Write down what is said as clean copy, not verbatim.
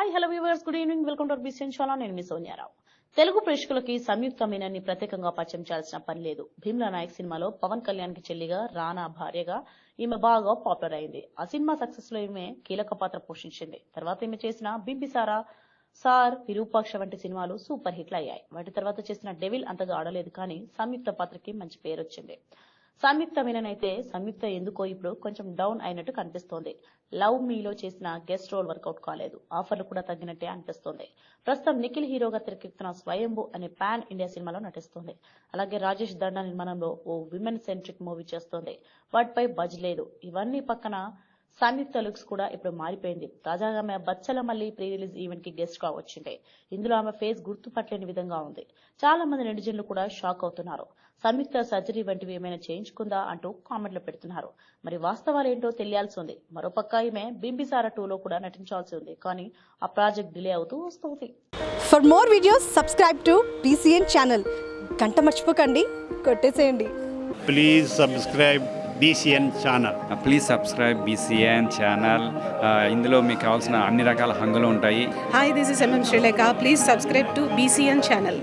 Hi hello viewers, good evening. Welcome to BCN channel. నేను మీ సోనియారావు. తెలుగు ప్రేక్షకులకి సంయుక్త మీనన్ని ప్రత్యేకంగా పరిచయం చేయాల్సిన పని లేదు. భీమ్లా నాయక్ సినిమాలో పవన్ కళ్యాణ్ కి చెల్లిగా, రానా భార్యగా ఈమె బాగా పాపులర్ అయింది. ఆ సినిమా సక్సెస్ లో ఈమె కీలక పాత్ర పోషించింది. తర్వాత ఈమె చేసిన బింబిసారా, సార్, విరూపాక్ష వంటి సినిమాలు సూపర్ హిట్లు అయ్యాయి. వాటి తర్వాత చేసిన డెవిల్ అంతగా ఆడలేదు, కానీ సంయుక్త పాత్రకి మంచి పేరు వచ్చింది. సంయుక్త మీనన్ అయితే సంయుక్త ఎందుకో ఇప్పుడు కొంచెం డౌన్ అయినట్టు కనిపిస్తోంది. లవ్ మీలో చేసిన గెస్ట్ రోల్ వర్కౌట్ కాలేదు. ఆఫర్లు కూడా తగ్గినట్టే అనిపిస్తోంది. ప్రస్తుతం నిఖిల్ హీరోగా తెరకెక్కుతున్న స్వయంభూ అనే పాన్ ఇండియా సినిమాలో నటిస్తోంది. అలాగే రాజేష్ దండా నిర్మాణంలో ఓ విమెన్ సెంట్రిక్ మూవీ చేస్తోంది. వాటిపై బజ్ లేదు. ఇవన్నీ పక్కన సంయుక్త లుక్స్ కూడా ఇప్పుడు మారిపోయింది. తాజాగా ఆమె బచ్చల మల్లి ప్రీ రిలీజ్ ఈవెంట్ కి గెస్ట్ గా వచ్చింది. ఇందులో ఆమె ఫేస్ గుర్తుపట్టలేని విధంగా ఉంది. చాలా మంది నెటిజన్లు కూడా షాక్ అవుతున్నారు. సంయుక్త సర్జరీ వంటివి ఏమైనా చేయించుకుందా అంటూ కామెంట్లు పెడుతున్నారు. మరి వాస్తవాలేంటో తెలియాల్సి ఉంది. మరోపక్క ఈమె బింబిసారా 2లో కూడా నటించాల్సి ఉంది, కానీ ఆ ప్రాజెక్ట్ డిలే అవుతూ వస్తుంది. For more videos subscribe to BCN channel. గంట మర్చిపోకండి, కొట్టేసేయండి. Please subscribe BCN channel. Please subscribe BCN channel. ఇందులో మీకు కావాల్సిన అన్ని రకాల హంగులు ఉంటాయి. Hi, this is MM Sri Lanka. Please subscribe to BCN channel.